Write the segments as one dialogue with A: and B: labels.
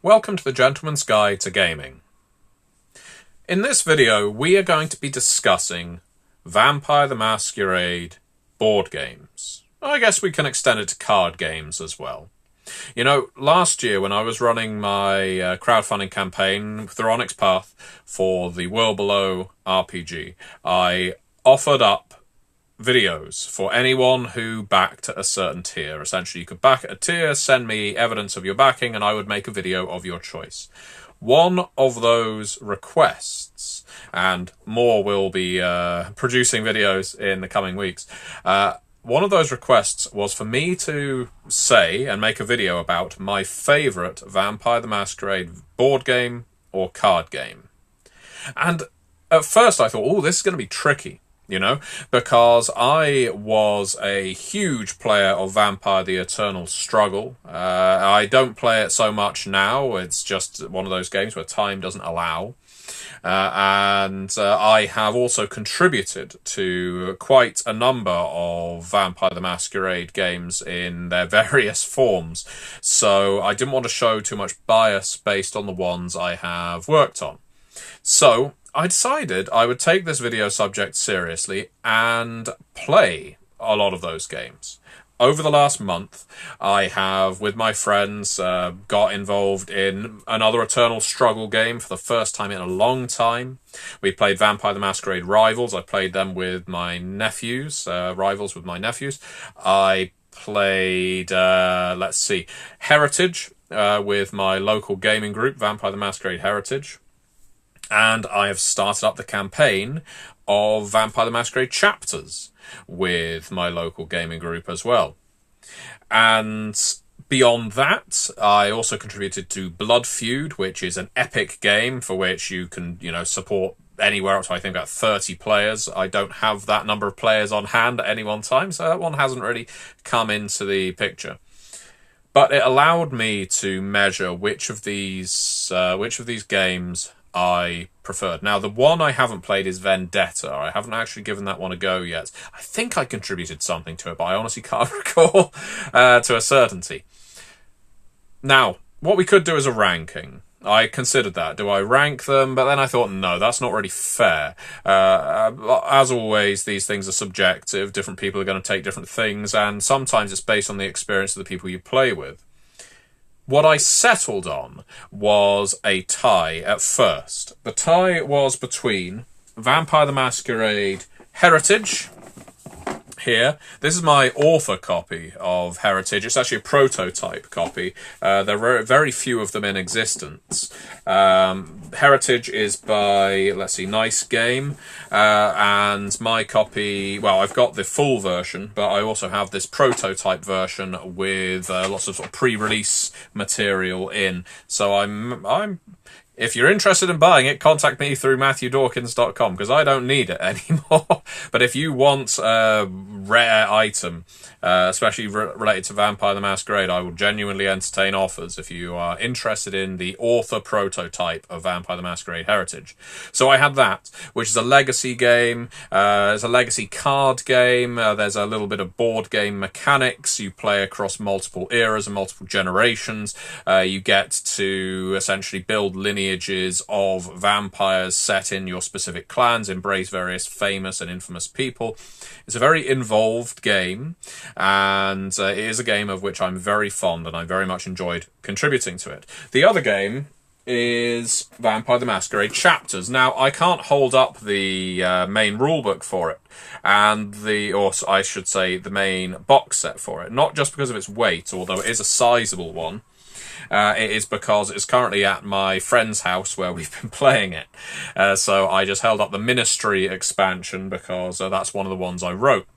A: Welcome to the Gentleman's Guide to Gaming. In this video, we are going to be discussing Vampire the Masquerade board games. I guess we can extend it to card games as well. You know, last year when I was running my crowdfunding campaign, The Onyx Path, for the World Below RPG, I offered up videos for anyone who backed at a certain tier. Essentially, you could back at a tier, send me evidence of your backing, and I would make a video of your choice. One of those requests, and more will be producing videos in the coming weeks, one of those requests was for me to say and make a video about my favourite Vampire the Masquerade board game or card game. And at first I thought, oh, this is going to be tricky. You know, because I was a huge player of Vampire the Eternal Struggle. I don't play it so much now. It's just one of those games where time doesn't allow. And I have also contributed to quite a number of Vampire the Masquerade games in their various forms. So I didn't want to show too much bias based on the ones I have worked on. So I decided I would take this video subject seriously and play a lot of those games. Over the last month, I have, with my friends, got involved in another Eternal Struggle game for the first time in a long time. We played Vampire the Masquerade Rivals. I played them with my nephews, Rivals with my nephews. I played, Heritage with my local gaming group, Vampire the Masquerade Heritage. And I have started up the campaign of Vampire the Masquerade Chapters with my local gaming group as well. And beyond that, I also contributed to Blood Feud, which is an epic game for which you can, support anywhere up to, I think, about 30 players. I don't have that number of players on hand at any one time, so that one hasn't really come into the picture. But it allowed me to measure which of these games I preferred. Now, the one I haven't played is Vendetta. I haven't actually given that one a go yet. I think I contributed something to it, but I honestly can't recall to a certainty. Now, what we could do is a ranking. I considered that. Do I rank them? But then I thought, no, that's not really fair. As always, these things are subjective. Different people are going to take different things, and sometimes it's based on the experience of the people you play with. What I settled on was a tie at first. The tie was between Vampire the Masquerade Heritage. Here, this is my author copy of Heritage. It's actually a prototype copy. There are very few of them in existence. Heritage is by, Nice Game, and my copy, well, I've got the full version, but I also have this prototype version with lots of pre-release material in. So I'm if you're interested in buying it, contact me through MatthewDawkins.com, because I don't need it anymore. But if you want a rare item, especially related to Vampire the Masquerade, I will genuinely entertain offers if you are interested in the author prototype of Vampire the Masquerade Heritage. So I had that, which is a legacy game. It's a legacy card game. There's a little bit of board game mechanics. You play across multiple eras and multiple generations. You get to essentially build lineages of vampires set in your specific clans, embrace various famous and infamous people. It's a very involved game, and it is a game of which I'm very fond, and I very much enjoyed contributing to it. The other game is Vampire the Masquerade Chapters. Now, I can't hold up the main rulebook for it, and the main box set for it, not just because of its weight, although it is a sizable one. It is because it's currently at my friend's house where we've been playing it. So I just held up the Ministry expansion because that's one of the ones I wrote.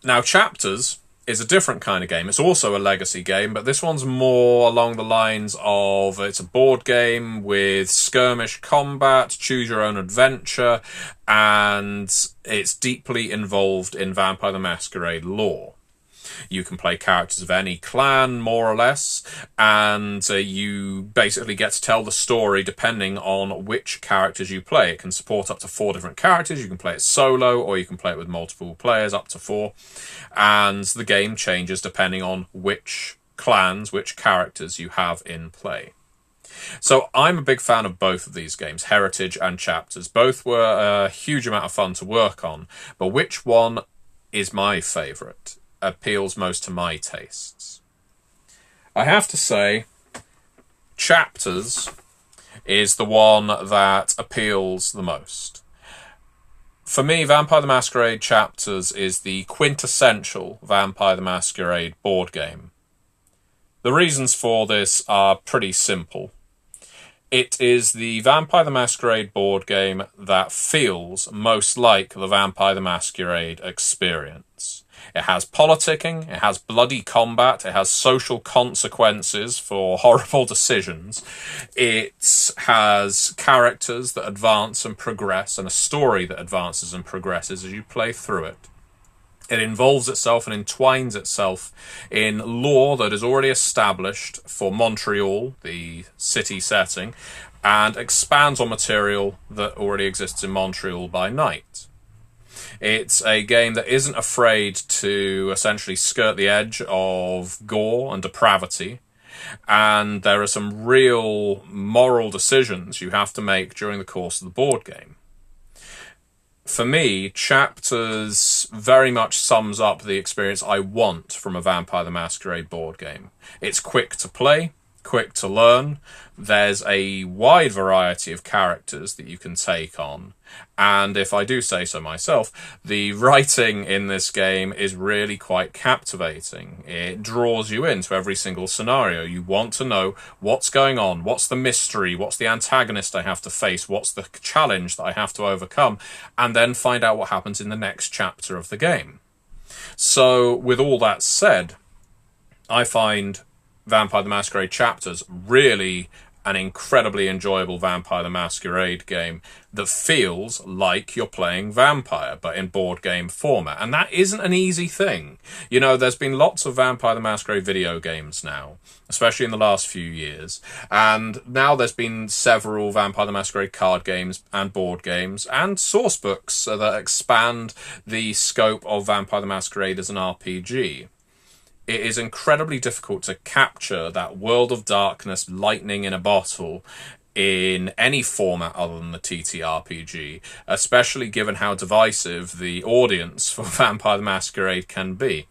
A: Now, Chapters is a different kind of game. It's also a legacy game, but this one's more along the lines of, it's a board game with skirmish combat, choose your own adventure, and it's deeply involved in Vampire the Masquerade lore. You can play characters of any clan, more or less, and you basically get to tell the story depending on which characters you play. It can support up to 4 different characters. You can play it solo, or you can play it with multiple players, up to 4. And the game changes depending on which clans, which characters you have in play. So I'm a big fan of both of these games, Heritage and Chapters. Both were a huge amount of fun to work on, but which one is my favourite, appeals most to my tastes? I have to say, Chapters is the one that appeals the most. For me, Vampire the Masquerade Chapters is the quintessential Vampire the Masquerade board game. The reasons for this are pretty simple. It is the Vampire the Masquerade board game that feels most like the Vampire the Masquerade experience. It has politicking, it has bloody combat, it has social consequences for horrible decisions. It has characters that advance and progress, and a story that advances and progresses as you play through it. It involves itself and entwines itself in lore that is already established for Montreal, the city setting, and expands on material that already exists in Montreal by night. It's a game that isn't afraid to essentially skirt the edge of gore and depravity, and there are some real moral decisions you have to make during the course of the board game. For me, Chapters very much sums up the experience I want from a Vampire the Masquerade board game. It's quick to play, quick to learn, there's a wide variety of characters that you can take on, and if I do say so myself, the writing in this game is really quite captivating. It draws you into every single scenario. You want to know what's going on, what's the mystery, what's the antagonist I have to face, what's the challenge that I have to overcome, and then find out what happens in the next chapter of the game. So, with all that said, I find Vampire the Masquerade Chapters really an incredibly enjoyable Vampire the Masquerade game that feels like you're playing Vampire, but in board game format. And that isn't an easy thing. You know, there's been lots of Vampire the Masquerade video games now, especially in the last few years. And now there's been several Vampire the Masquerade card games and board games and source books that expand the scope of Vampire the Masquerade as an RPG. It is incredibly difficult to capture that world of darkness, lightning in a bottle, in any format other than the TTRPG, especially given how divisive the audience for Vampire the Masquerade can be.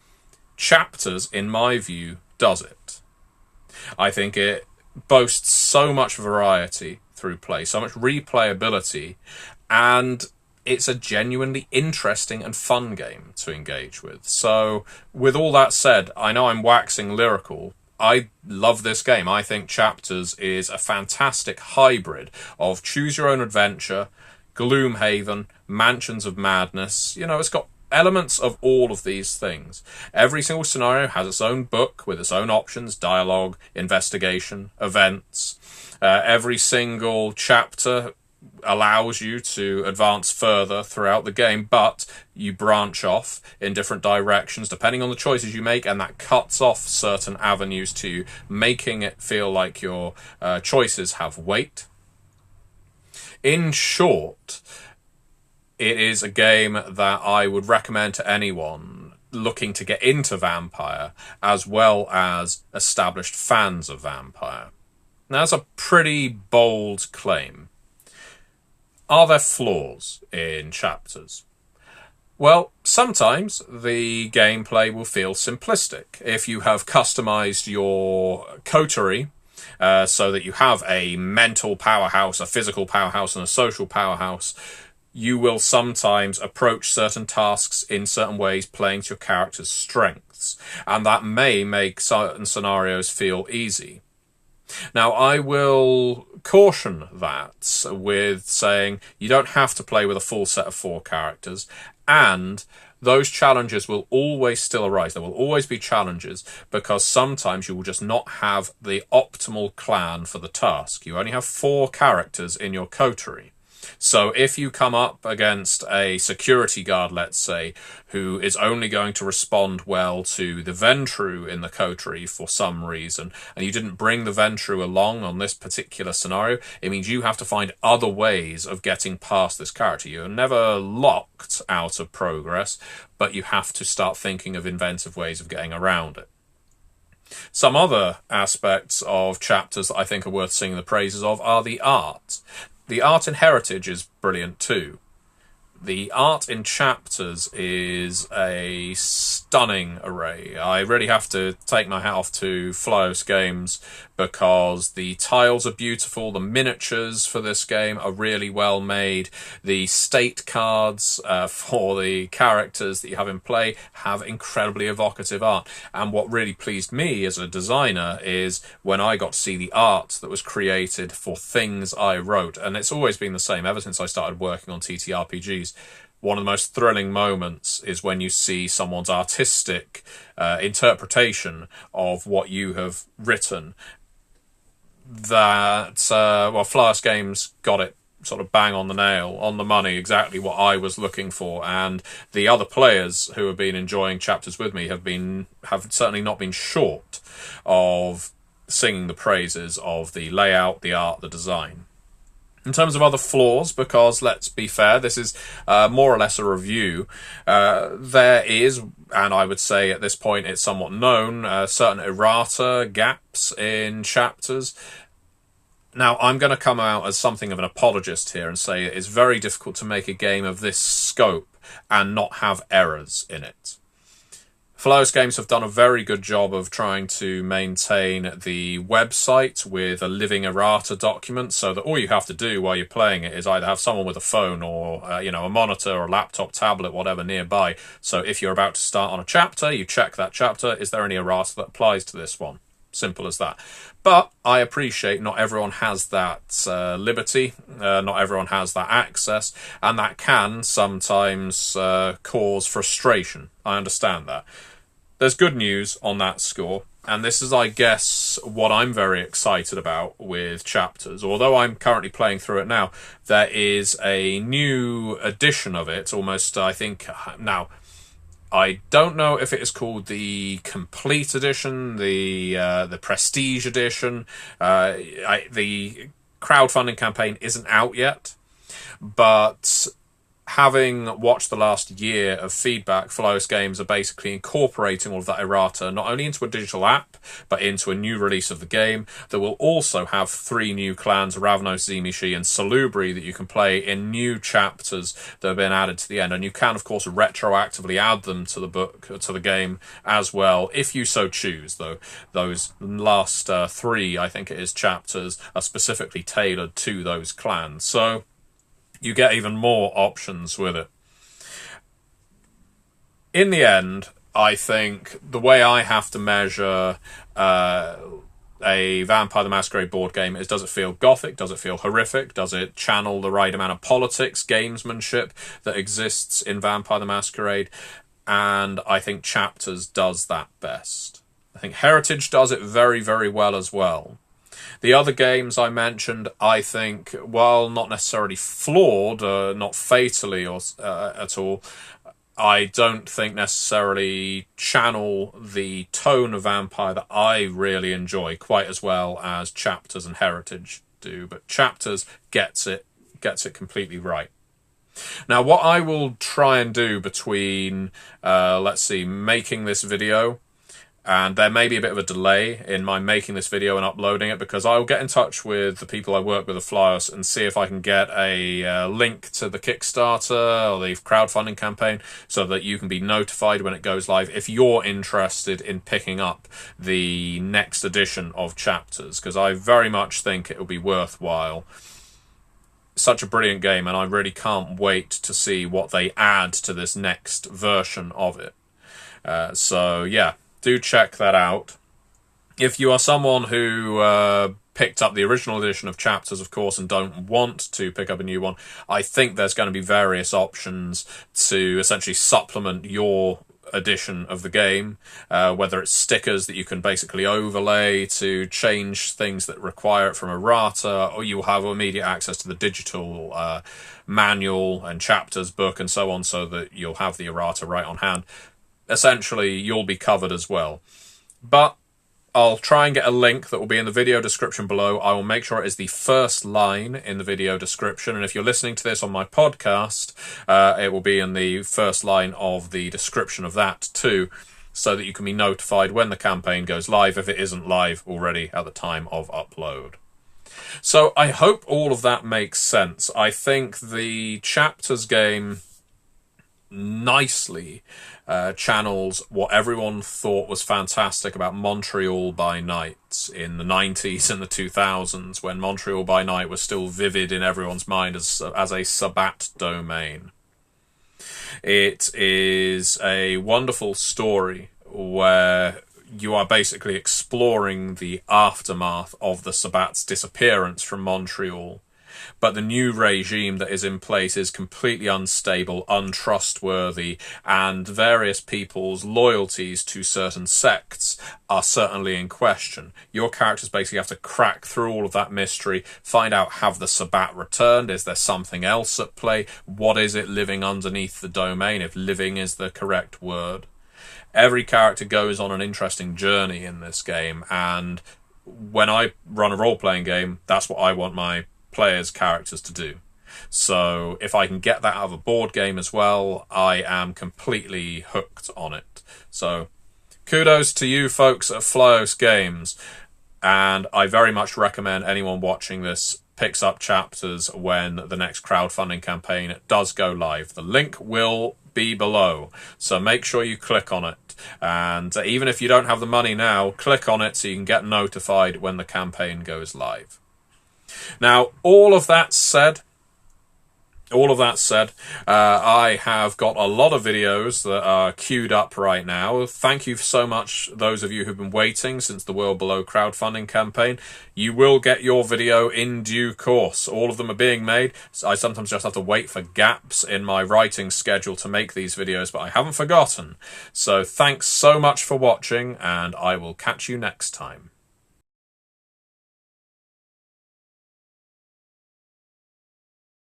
A: Chapters, in my view, does it. I think it boasts so much variety through play, so much replayability, and it's a genuinely interesting and fun game to engage with. So, with all that said, I know I'm waxing lyrical. I love this game. I think Chapters is a fantastic hybrid of Choose Your Own Adventure, Gloomhaven, Mansions of Madness. You know, it's got elements of all of these things. Every single scenario has its own book with its own options, dialogue, investigation, events. Every single chapter allows you to advance further throughout the game, but you branch off in different directions depending on the choices you make, and that cuts off certain avenues to you, making it feel like your choices have weight. In short, it is a game that I would recommend to anyone looking to get into Vampire, as well as established fans of Vampire. Now, that's a pretty bold claim. Are there flaws in Chapters? Well, sometimes the gameplay will feel simplistic. If you have customized your coterie so that you have a mental powerhouse, a physical powerhouse, and a social powerhouse, you will sometimes approach certain tasks in certain ways playing to your character's strengths, and that may make certain scenarios feel easy. Now, I will caution that with saying you don't have to play with a full set of 4 characters, and those challenges will always still arise. There will always be challenges, because sometimes you will just not have the optimal clan for the task. You only have 4 characters in your coterie. So if you come up against a security guard, let's say, who is only going to respond well to the Ventru in the coterie for some reason, and you didn't bring the Ventru along on this particular scenario, it means you have to find other ways of getting past this character. You're never locked out of progress, but you have to start thinking of inventive ways of getting around it. Some other aspects of chapters that I think are worth singing the praises of are the art. The art in Heritage is brilliant too. The art in chapters is a stunning array. I really have to take my hat off to Flyos Games because the tiles are beautiful, the miniatures for this game are really well made, the state cards for the characters that you have in play have incredibly evocative art. And what really pleased me as a designer is when I got to see the art that was created for things I wrote. And it's always been the same ever since I started working on TTRPGs. One of the most thrilling moments is when you see someone's artistic interpretation of what you have written. Flyos Games got it sort of bang on the nail, on the money, exactly what I was looking for. And the other players who have been enjoying chapters with me have certainly not been short of singing the praises of the layout, the art, the design. In terms of other flaws, because let's be fair, this is more or less a review, there is, and I would say at this point it's somewhat known, certain errata, gaps in chapters. Now, I'm going to come out as something of an apologist here and say it's very difficult to make a game of this scope and not have errors in it. Flyos Games have done a very good job of trying to maintain the website with a living errata document so that all you have to do while you're playing it is either have someone with a phone or a monitor or a laptop, tablet, whatever nearby. So if you're about to start on a chapter, you check that chapter. Is there any errata that applies to this one? Simple as that. But I appreciate not everyone has that liberty, not everyone has that access, and that can sometimes cause frustration. I understand that. There's good news on that score, and this is, I guess, what I'm very excited about with chapters. Although I'm currently playing through it now, there is a new edition of it, almost, I think, now, I don't know if it is called the Complete Edition, the Prestige Edition. The crowdfunding campaign isn't out yet, but having watched the last year of feedback, Flyos Games are basically incorporating all of that errata not only into a digital app, but into a new release of the game that will also have 3 new clans, Ravnos, Zimishi and Salubri, that you can play in new chapters that have been added to the end. And you can, of course, retroactively add them to the game as well, if you so choose, though. Those last 3, I think it is, chapters are specifically tailored to those clans. So you get even more options with it. In the end, I think the way I have to measure a Vampire the Masquerade board game is, does it feel gothic? Does it feel horrific? Does it channel the right amount of politics, gamesmanship that exists in Vampire the Masquerade? And I think Chapters does that best. I think Heritage does it very, very well as well. The other games I mentioned, I think, while not necessarily flawed, not fatally or at all, I don't think necessarily channel the tone of Vampire that I really enjoy quite as well as Chapters and Heritage do. But Chapters gets it completely right. Now, what I will try and do between, making this video, and there may be a bit of a delay in my making this video and uploading it, because I'll get in touch with the people I work with at Flyos and see if I can get a link to the Kickstarter or the crowdfunding campaign so that you can be notified when it goes live if you're interested in picking up the next edition of Chapters, because I very much think it will be worthwhile. Such a brilliant game, and I really can't wait to see what they add to this next version of it. So yeah, do check that out. If you are someone who picked up the original edition of Chapters, of course, and don't want to pick up a new one, I think there's going to be various options to essentially supplement your edition of the game, whether it's stickers that you can basically overlay to change things that require it from errata, or you'll have immediate access to the digital manual and chapters book and so on, so that you'll have the errata right on hand. Essentially, you'll be covered as well. But I'll try and get a link that will be in the video description below. I will make sure it is the first line in the video description. And if you're listening to this on my podcast, it will be in the first line of the description of that too. so that you can be notified when the campaign goes live if it isn't live already at the time of upload. So I hope all of that makes sense. I think the Chapters game nicely channels what everyone thought was fantastic about Montreal by Night in the 90s and the 2000s, when Montreal by Night was still vivid in everyone's mind as a Sabbat domain. It is a wonderful story where you are basically exploring the aftermath of the Sabbat's disappearance from Montreal. But the new regime that is in place is completely unstable, untrustworthy, and various people's loyalties to certain sects are certainly in question. Your characters basically have to crack through all of that mystery, find out, have the Sabbat returned? Is there something else at play? What is it living underneath the domain, if living is the correct word? Every character goes on an interesting journey in this game, and when I run a role-playing game, that's what I want my players' characters to do. So if I can get that out of a board game as well, I am completely hooked on it. So kudos to you folks at Flyos Games, and I very much recommend anyone watching this picks up Chapters when the next crowdfunding campaign does go live. The link will be below, so make sure you click on it, and even if you don't have the money now, click on it so you can get notified when the campaign goes live. Now, all of that said, I have got a lot of videos that are queued up right now. Thank you so much, those of you who've been waiting since the World Below crowdfunding campaign. You will get your video in due course. All of them are being made. I sometimes just have to wait for gaps in my writing schedule to make these videos, but I haven't forgotten. So thanks so much for watching, and I will catch you next time.